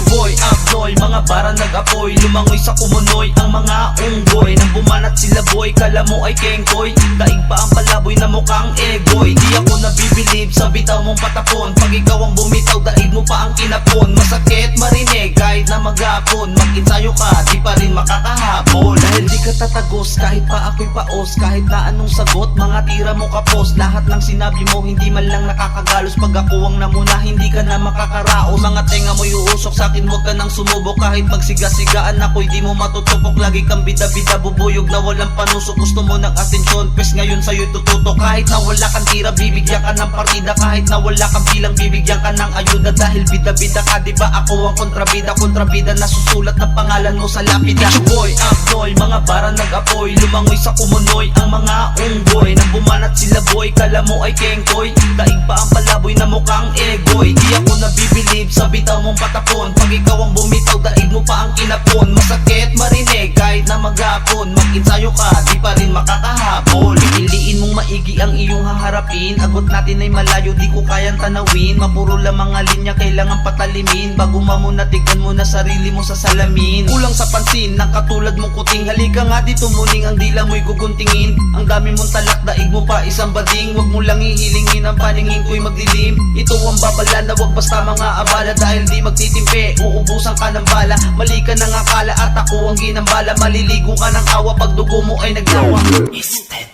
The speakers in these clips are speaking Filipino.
Boy, Abnoy, mga bara nag-apoy, lumangoy sa kumunoy ang mga unggoy. Nang bumanat sila boy, kala mo ay kengkoy, daig pa ang palaboy na mukhang egoy. Di ako nabibilib sa bitaw mong patapon, pag ikaw ang bumitaw, daig mo pa ang kinapon. Masakit marinig kahit na maghapon, mag-insayo ka, di pa rin makakahabol. Dahil di ka tatagos, kahit pa ako'y paos, kahit na anong sagot, mga tira mo kapos. Lahat ng sinabi mo, hindi man lang nakakagalos, pag ako ang namuna, hindi ka na makakaraos. Mga tenga mo'y uusok sa akin, huwag ka nang sumubok. Kahit pagsiga-sigaan ako'y di mo matutupok. Lagi kang bida-bida, bubuyog na walang panusok. Gusto mo ng atensyon, pes ngayon sa'yo'y tututok. Kahit na wala kang tira, bibigyan ka ng partida. Kahit na wala kang bilang, bibigyan ka ng ayuda. Dahil bida-bida ka, diba ako ang kontrabida. Kontrabida na susulat ang pangalan mo sa lapida. Boy, Abnoy, mga bara nag-apoy, lumangoy sa kumunoy ang mga unggoy. Nang bumanat sila boy, kala mo ay kengkoy, daig pa ang palaboy na mukhang egoy. Di ako nabibilib sa bitaw mong patapon, pag ikaw ang bumitaw, daig mo pa ang kinapon. Masakit marinig kahit na maghapon, mag-insayo ka, di pa rin makakahabol. Piliin mong maigi ang iyong haharapin, agot natin ay malayo, di ko kayang tanawin. Mapuro lang mga linya, kailangan patalimin, bago mamuna tignan mo na sarili mo sa salamin. Kulang sa pansin, na katulad mong kuting, halika nga dito muning, ang dila mo'y guguntingin. Ang dami mong talak, daig mo pa isang bading, wag mo lang hihilingin, ang paningin ko'y magdilim. Ito ang babala na wag basta mga abala, dahil di magtitimpe, uubusan ka ng bala. Mali ka nang akala at ako ang ginambala, maliligo ka ng awa pag dugo mo ay naglawa. Instead,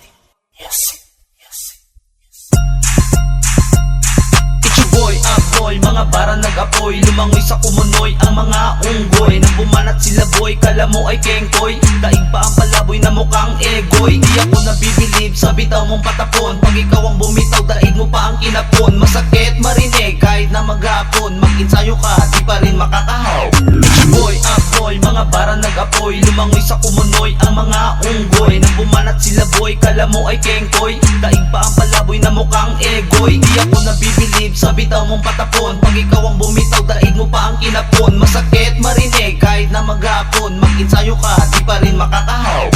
yes. Boy, Abnoy, mga bara nag-apoy, lumangoy sa kumunoy ang mga unggoy. Nang bumanat sila boy, kala mo ay kengkoy, daig pa ang palaboy na mukhang egoy. Di ako nabibilib sa bitaw mong patapon, pag ikaw ang bumitaw, daig mo pa ang kinapon. Masakit marinig kahit na maghapon, mag-insayo ka, di pa rin makakahaw. Boy, Abnoy, mga bara nag-apoy, lumangoy sa kumunoy ang mga unggoy. Nang bumanat sila boy, kala mo ay kengkoy, daig pa ang palaboy na mukhang egoy. Di ako nabibilib sa bitaw mong patapon, pag ikaw ang bumitaw, daig mo pa ang kinapon. Masakit marinig kahit na maghapon, mag-insayo ka, di pa rin makakahaw.